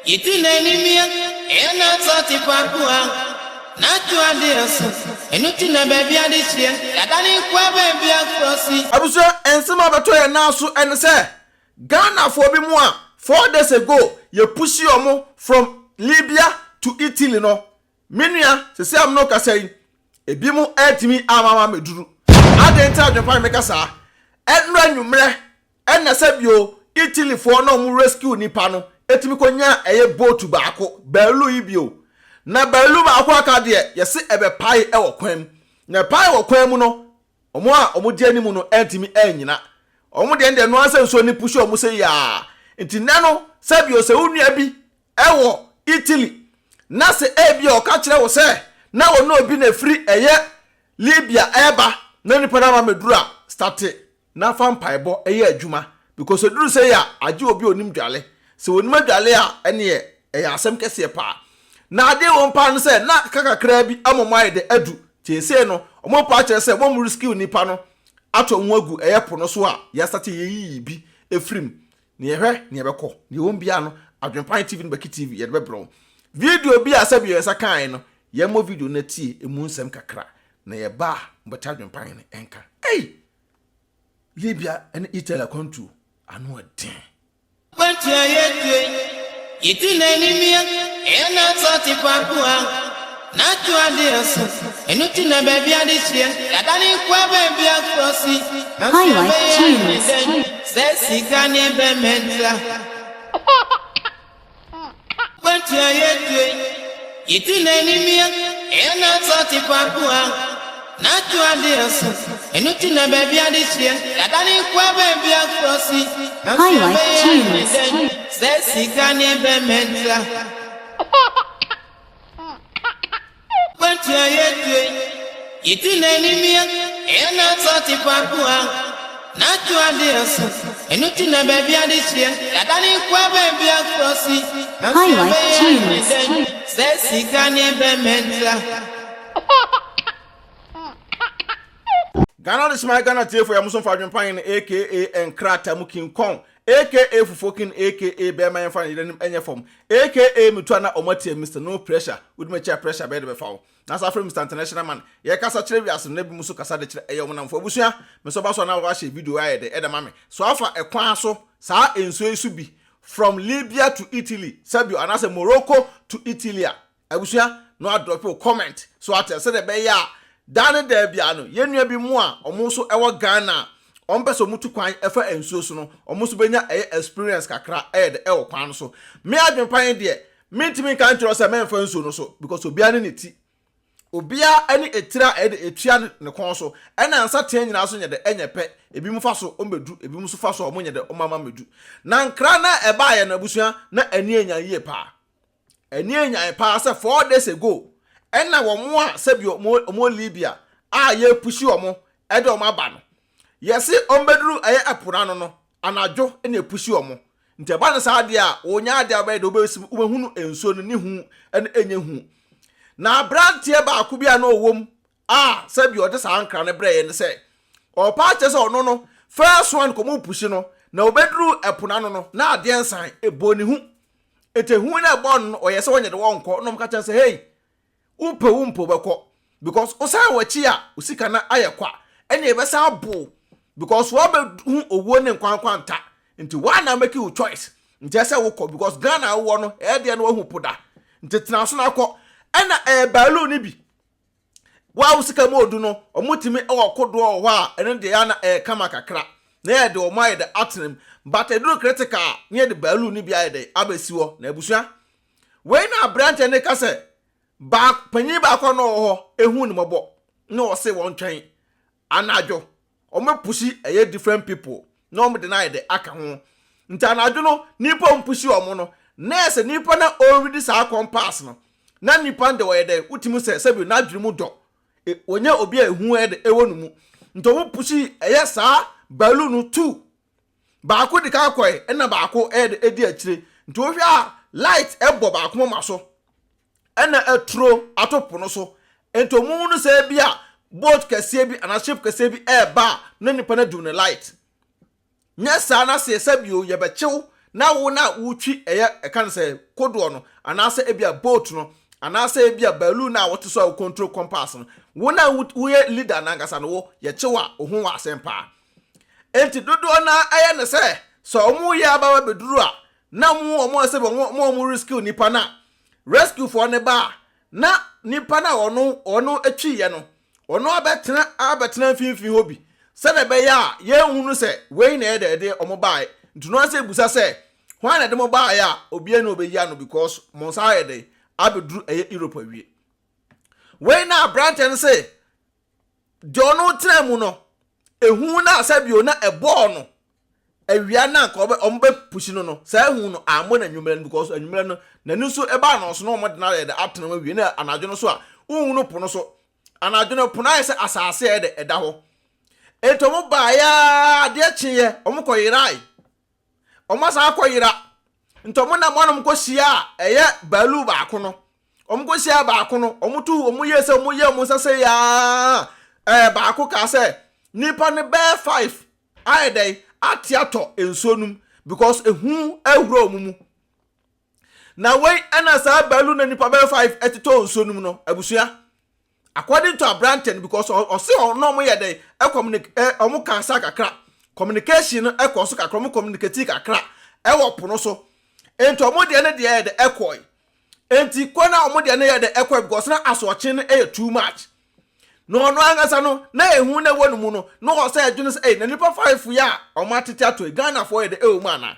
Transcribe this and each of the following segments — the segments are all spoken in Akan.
Itinenimia, ena soti papua, natua deaso, enutina baby adishia, yadani kwa baby akrosi. Abuso ensema beto ye naso en say Ghana for bi mu a 4 days ago ye push omo from Libya to Italy no. Menua se am no kasai ebi mu etimi amama meduru. Adenta adwempa meka sa. Enra nwumre en na sabio Italy for no mu rescue nipa no. Etimi konya eye boat baako baalu ibio na baalu baako aka de yesi ebe pai ewo kwam na pai wo kwam mu no omo di ani mu no etimi anyina omo de no asenso ni push omo se ya enti nano sabio se unua bi ewo Italy na se ebi o ka kire wo se na wo no obi na free eye Libya eba na ni pana ma medura start na fam paibo eye adwuma because oduru se ya age obi onim dwale se wonima dwale a ene e asem kese pa na ade won pa no se na kakakra bi amomai de adu tiese no omo pa kire se mo rescue nipa no ato nwagu eye pono so a ya start yeyi bi efrim ne ehwe ne ebekọ ne won bia no AdwenepaheneTv no BeckyTv ye de bebro video bi asabi ye sakan no ye mo video na tie emu nsɛm kakra na ye ba mbata AdwenePahene enka Libya and Italy control anu den Went ya yet, Itinenimia, ena soti papua, natua deaso, enutina baby adishia, yadani kwa baby akrosi. Highlight tunes. Sesi kanye bemenza. Went ya yet, Itinenimia, ena soti papua. Natua deaso, enutina baby adishia, yadani kwa baby akrosi. Highlight tunes. Sesi kanye bemenza. Went ya yet, Itinenimia, ena soti papua. Natua deaso, enutina baby adishia, yadani kwa baby akrosi. Highlight tunes. Sesi kanye bemenza. Ghana is my Ghana TV for Yamuson for AdwenePahene aka Enkrata Mukin Kong aka Fufokin aka Bema and Fan in any form aka Mutwana Omati Mr. No Pressure with my chair pressure by the foul. Nasa from Mr. International Man. Yakasa Trevi as Nebu Musu Casade Ayoman for Busia, Mesobaso now watch a video I the Edamame. So after a quaso, Sa in Subi from Libya to Italy, Sabio and as a Morocco to Italy. Abusia no drop your comment. So I said the Baya. Dane da biano yenua bi mu a omo ewo Ghana ompeso mutu kwan efa ensuo so no omo so benya experience kakra de ewo kwan so me AdwenePahene de mentimi kan tro se menfa ensuo no so because obia ne neti obia ani etira de etua ne kon so ena ansa ten nyina so nyede enyepe ebi mu fa so ombedu ebi mu so fa so omo nyede omama medu na nkra na eba ye na busua na ani enya yie pa ani enya pa se 4 days ago ena wo mo a sebi omo Libya a ye pushi omo e de omo aba no yesi ombeduru eye apura no anadwo ena pushi omo nte ba ne sa ade a onya ade aba de obesi ubehunu enso no ni hu ena enye hu na brantie ba akubia na owom a sebi ode sa ankra ne bre ye ne se o pa che se ono no first one komo pushi no na obeduru apuna no na ade ensan eboni hu etehu na bon no oyese wonye de wonko no mka che se hey umpo beko because osan wachi a usika na ayekwa ene ebesa abo because wo be hu owo ne nkwankwa nta nti wa na make you choice nti ese wo because Ghana wo no e de no hu poda nti tena so na akọ ena baalu ni bi wa usika modu no omutimi e wokodo ho a ene de ya na kama kakra na e de o mai de atrim but e do critical ne de baalu ni bi aye de abesiwo na abusua we na branch ne kase back panyi ba ko no ho ehun ni mobo no se won twen anadwo o me pushi eye different people no me deny the aka ho nta anadwo no nipa mpushi o mo no nurse nipa na already sa compass no na nipa de we de utimu se sebi na dwemu do onya obi ehun e de ewo numu nto mo pushi eye sa balloon 2 ba ko de ka koy e na ba ko e de edi akire nto hwe a light e bo ba ko ma so ena etro atopo no so ento mu no se bia boat kase bi ana ship kase bi ba na nipa na do ne light nya sa na se sabio ye be chew na wo na wutwi eye kan say kodo no anase ebia boat no anase ebia balloon na wote so control compass no wo na wo ye leader na ngasa no wo ye chewa ohun wa asempa enti dodo na eye ne say so omu ye abawa beduru a na mu omu se mo rescue nipa na rescue for ne ba na nipa na ono atwi ye no ono abetena finfin hobi se na be ya ye hunu se we na de omo bae ntuno se busa se hwan na de mo bae ya obi na obeyi no because monsa ye de abeduru Europe awie we na branten se de ono tena mu no ehu na asabio na ebo no awia na ka ombe pushi no sa ehu no amo na nwumere because anwumere no na nusu eba na so no mo de na de atena awie na anajo no so a uhu no pono so anajo no pono ayese asase e de eda ho etomo ba ya de chiye omukoyirai omasa akoyira ntomo na monom kosia eye balu ba ko no omkosia ba ko no omutu omuyese omuye omusase ya ba ko ka se nipa ne be 5 ayedai atiato ensonum because ehu ehuro omumu na we ana sa balu na nipa be 5 etito ensonum no abusua according to Abranten because o se no mo yede omu kansa kakra communication ekoso kakra mo communicate kakra ewo pono so enti omo de ne de yede ekoi enti kona omo de ne yede ekoi because na asoche no too much no angasa no na ehu na wonu mu no o se adwene se na nipa 5 ya omo atete ato Ghana for yede mana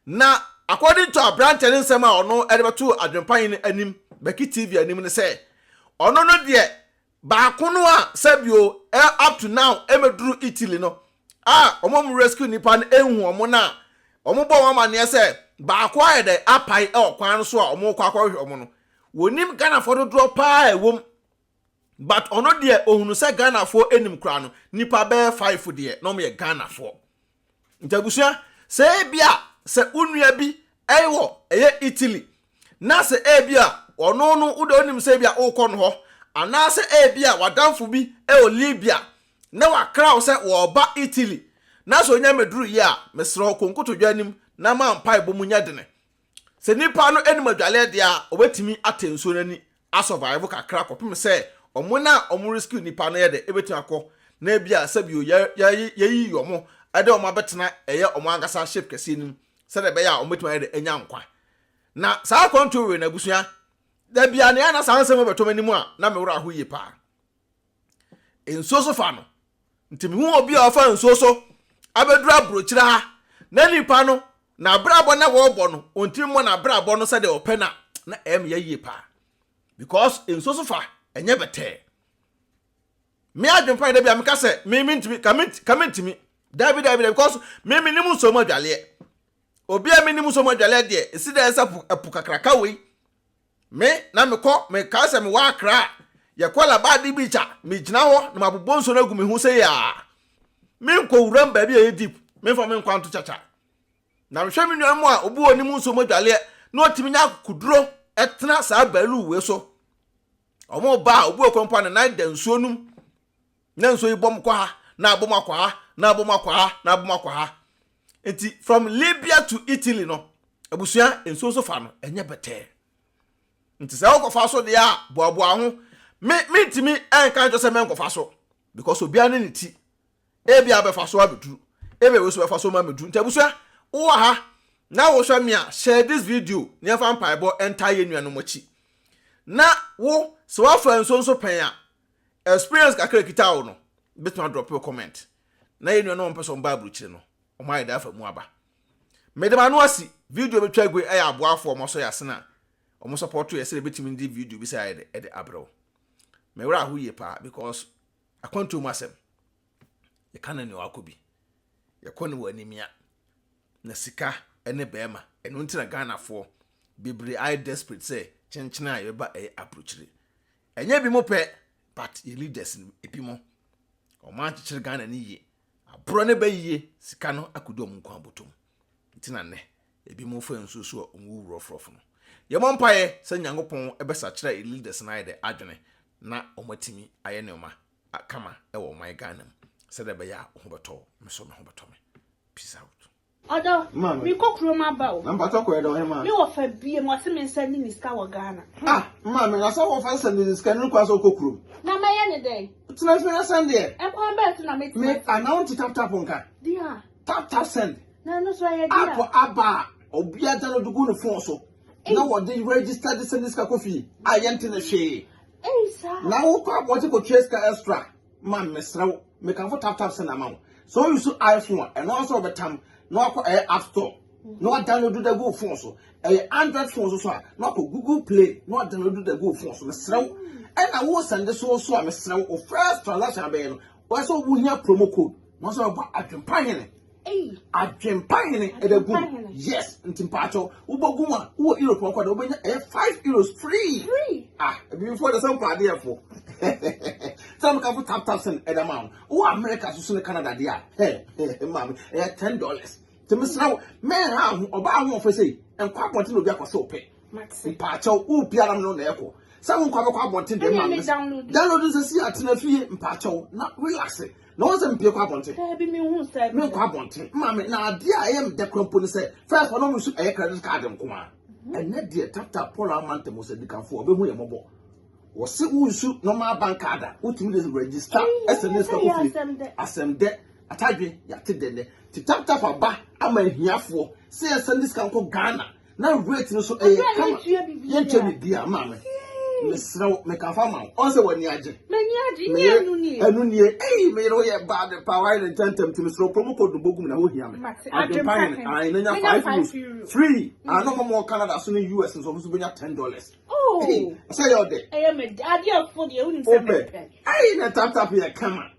na according to Abranten nsema ono edebeto adwempan anim BeckyTv anim ne se ono no de baako no a sabio up to now emeduru Italy no omo rescue nipa no ehu omo na omo bo wa mane se baako ayede apai okwan so a omo kwa hwe omo no wonim Ghana for do drop ewom but ono de ohunu se Ghana for enim kra no nipa be 5 de no me Ghana for ntabusia se bia se unua bi ewo eye Italy na se bia ono no udo onim se bia ukọ no ho anase bia wadamfo bi o Libya na wakra se wo ba Italy na so nya meduru ya mesro konkoto dwanim na ma mpa ebomunya dene se nipa no enim adwale dia obetimi atenso nani asurvive kakra kopem se omo na omo rescue nipa no yede ebetimi akọ na bia sabio yayi yomo ade omo abetena eye omo angasa ship kese nim se de be ya ometimi yede enya nkwa na sa control we na busua da bia ne ana sa ansem beto manimu a na me wura ho yi pa ensoso fa no ntimi hu obi a fa ensoso abedura brochira ha na nipa no na brabo na wo bo no ontimi mo na brabo no se de opena na ya yi pa because ensoso fa enye bete me adwempa da bia me ka se me ntimi kamentimi David because me nimu so mo dwale obi a me nimu so mo dwale de esi da esa epu kakraka we me na me ko me ka se me wa akra ye kola ba di bicha me gina ho na mabobon so na gu me hu se ya me ko wuram ba bi e deep me fo me kwanto chacha na me hwe me nwan mu a obi oni mu so mo dwale na otimi nya kuduro etena sa balu we so omo ba obi okompa na da nsuonum na nso ibom kwa ha na abom akwa ha na abom akwa ha na abom akwa ha enti from Libya to Italy no abusua enso so fa no enye bete nti se okofa so de a boabo aho me ntimi enka njo se me nkofa so because obi ane niti ebi abefa so abeduru ebe we so befa so ma meduru nti abusua wo ha na wo hwa me a share this video ne fa mpaibo entire nua no mochi na wo so afa enso pen a experience kakra kita wo no betuma drop your comment na yenu no mpeso mba abruchire no o mai da afa mu aba medema no asi video betwa gwe aya aboafo mo so yasena o mo support to yesere betimi ndi video bi say e de abro me wura hu ye pa because akwanto mu asem ye kana ne wakobi ye kone wanimia na sika ene bema eno ntina Ghana for bebre I desperate say chenchena ye ba e abruchire enye bi mo pe but ye leaders epi mo o man chichire Ghana ni ye abro ne ba yiye sika no akodo mu nkwan botom ntina ne ebi mo fa nsusu o nwu wurofrofo no ye mo mpaye se Nyankopon ebesa kire leaders na ye de adwene na o matimi aye ne oma akama e wo man Ghana se de be ya ho beto me so me ho beto me peace out. Odo, me cook room about. I'm not talking about him. You offer be and what's him sending his cow Ghana. Ah, mamma, I saw of us and this can cross or cook room. Now, my any day. It's not for a Sunday. I'm going back to Me, I know to tap on car. Dear. Tap send. No, no, so I Apple Abba, or be a done to go to Fonso. Now, what they register this and this coffee? I enter the shade. Hey, sir. Now, what you could chase extra. Man, Miss Row, make a tap send amount. So you should iPhone and also the time. No app store. No download the Google phone so. Android phone so. No Google Play. No download the Google phone so. Mr. And I will send the so Mr. or first transaction by also we hear promo code. Most of AdwenepaheneTv. AdwenepaheneTv at the Google. Yes, in Timpacho. Uboguma. Who Europe €5 free. Ah, before the same party for. Some can tap send at amount. Oh, America to Canada dear. Hey, ma'am, $10. To Miss Now, man, how about one for say, and quite wanting to be a so pay. Maxi Pacho, who Piano no echo. Someone come up wanting the download this year to the fee in Pacho, not relaxing. No one's in Pio Quaponte. No Quaponte. Mammy, now, dear, I am the company said, first one almost a credit card and come on. And that dear tap Paula Mantemo said, the can for a be mobile. Was it who shoot no more bank card, which means register as a list of assem debt. I tell you, Yatid, to tap a bar, I'm a here for, say a Sunday can call Ghana. Now, rate no so a come, you dear mamma. Miss Row, make a farmer, also when Yaji. And when you, may know bad the power and tentum to Miss Row, promo code the Bogum and Hohiam. I know €5 free. I no more Canada, soon US and so $10. Oh, say your day. I am a daddy for the only open. I ain't a tap here, come on.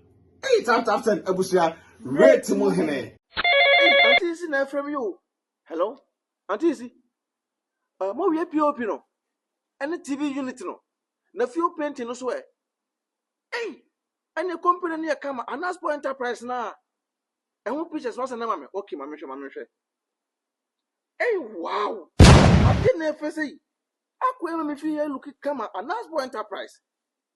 Hey, tap send Abusia, red to Mohene. Auntie is in from you. Hello, Auntie is more happy opino. And the TV unit no. Na few painting no swear. Hey, and your company near come and ask for enterprise now. And who pictures was a name? Okay, my mission. Hey, wow. I didn't ever say. I couldn't me feel look at come and ask for enterprise.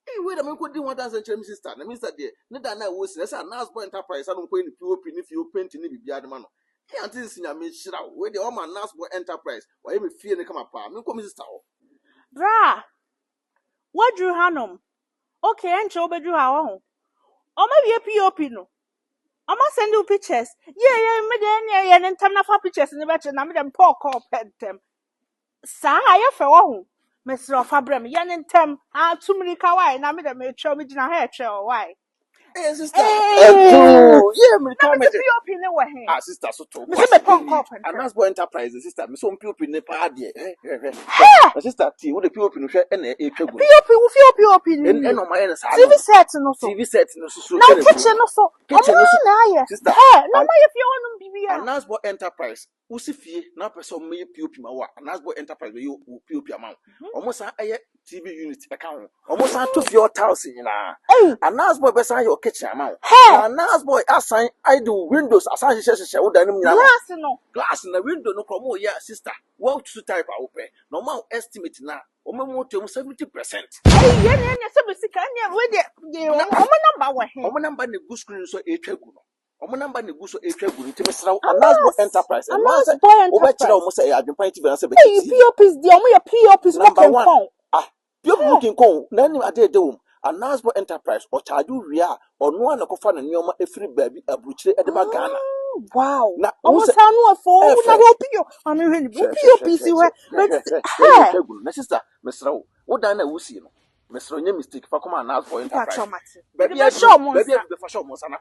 Hey, wait a minute, could do 1,000 sister. The minister there. Neither I was less an ask for enterprise. I don't pay if you paint in the other man. Hey, until this in made shit out. Where the woman ask for enterprise. Why you fear they come apart? Me come sister. Bra, what drew Hanum? Okay, and show bedrew our own. Or maybe a POP no. I must send you pictures. Yeah, and time for pictures in the better and I'm them poor call pet them. Sa, I have a Mr. Fabrem, yan and tem, too many kawaii, and I made a mature with my hair chair. Why? Hey, sister. Yeah, me come with POP in the way. Ah, sister, so to Mr. Punk and that's what enterprise, sister. Me so POP in the party. Sister, T, what the POP in the and a POP with POP in on my TV set no so. TV set no so. No kitchen no so. Kitchen no so. Sister, no, my if you want to be and that's what enterprise. Usifi na person me POP ma wa and that's what enterprise you POP amount. Almost a TV unit account. Almost a 2 your house na. And that's what beside your kitchen amount. And that's boy assign I do windows assign she would glass in the window no come yeah sister. What to type open. Normal estimate na. Omo to 70%. Hey, yeah, so can with the number the good screen so a check. Number the good so a check with and that's enterprise. And once over almost say AdwenepaheneTv and say POP is the only POP is number one. POP looking call. None at the dome. And that's what enterprise or charge you real or no one can find a new free baby a butcher at the Ghana. Wow. Now, almost I for I mean, POP, sister, Mr. What done a wussy? Mr. Mistake for come and ask for enterprise. Baby, I show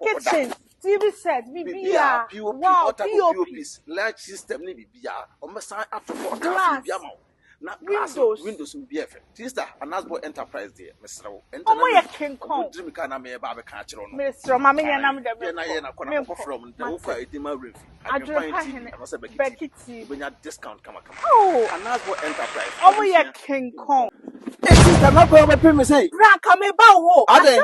kitchen, TV set, BBR, wow, POPs, large system, BBR, or must I have to glass. Not windows will be effect. Sister, and that's what enterprise there, Mr. And King Kong. Dream can I may have a catcher on Mr. Mammy and I'm the from the Oka Edima Riff. BeckyTv when your discount come. Oh, and that's what enterprise. Oh, yeah, King Kong. Sister, not going to pay me say. Raka me bow. I don't know.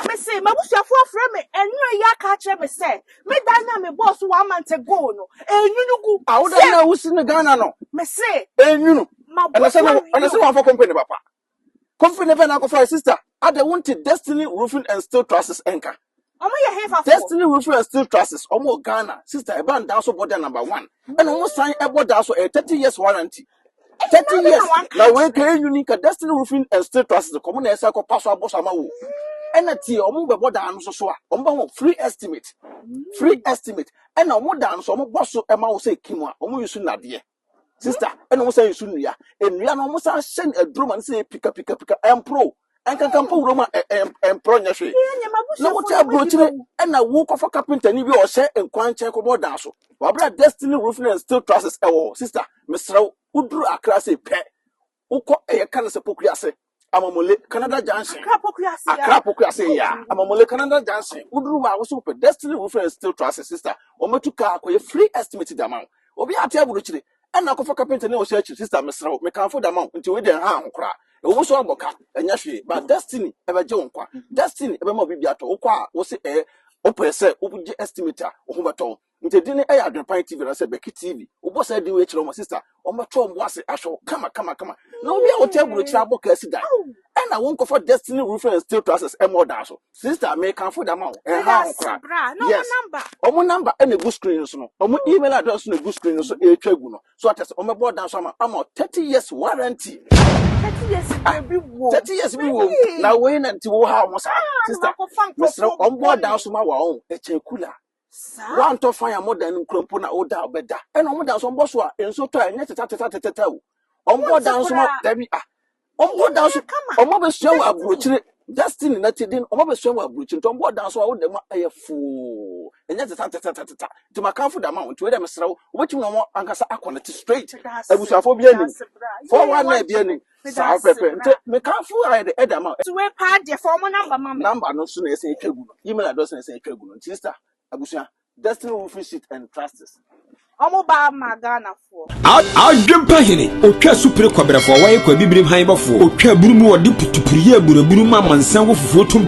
Me say, my boss your friend me, and you ya catch me say. Me dana me boss 1 month ago no. And you go. I would know who's in the Ghana no. Me say, and you know, and I said one for company, papa. Company never now for sister. I don't want Destiny Roofing and Steel Trusses anchor. Destiny Roofing and Steel Trusses, Omo Ghana, sister, a band also border number 1. And almost sign a border also a 30 years warranty. 30 years. Now, we can unique Destiny Roofing and Steel Trusses, the common air cycle pass our boss. And a tea, Omo border and so on, free estimate. Free estimate. And no more dance, Omo boss, a mouse say Kimwa, Omo you soon dear. Sister, and almost say soon, yeah. And we are almost send a drum and say, pick up, and pro. And can come for Roma and pro. No what I brought you and I walk off a carpenter and you or say and quan check about Dasso. Wabra Destiny Roofing and Steel Trusses, sister, Mr. Udru a class a pet. Uko a cancer pocriase. Amamole Canada Johnson. A crapocracy, ya. Amamole Canada Johnson. Udru was super Destiny Roofing and Steel Trusses, sister. Or Matuka, a free estimated amount. Or be a table richly. And now for carpenter no search, sister, Mr. Me can't afford amount until we didn't harm cry. Also a boca, and yashi, but Destiny, ever jonqua. Destiny, ever more bibiato, oqua, was it a oppressor, open estimator, or whomato. Into dinner, I had BeckyTv, and I said BeckyTv. What I do it, my sister, or my tom was it, I shall come. No, we are table with trouble, Cassidy. And I won't go for Destiny Roofing and Steel Trusses and more dazzle. Sister, may come for the amount. And how crap. Yes, number. Number and a good screen, so no email address in a good screen, so a tribunal. So I on my board down some 30 years warranty. 30 years we will now wait until how was sister Mr. On board down some our own a cooler. One to fire more than Crumpuna or down better. And on down some boss and so try and yet on board down some Debbie. On board down some mother show up brutally. Destiny not in over show up brutally. On board down so I would a fool. And yet to my comfort amount to them, Mr. What you know, Ancasa Aquanity straight. I was a phobia for 1 night. South Pepper, me can't fool I the Edama. To a part, your former Number no sooner as a tribunal. Email address and say tribunal. Sister, Abusia, Destiny Roofing Sheet and Trusses. Omoba Magana for AdwenepaheneTv, Otwa Super Kwabra for why kwa bibrim han bafo. Otwa burumu odi putupurie buruburu ma mansan wo fufuo tum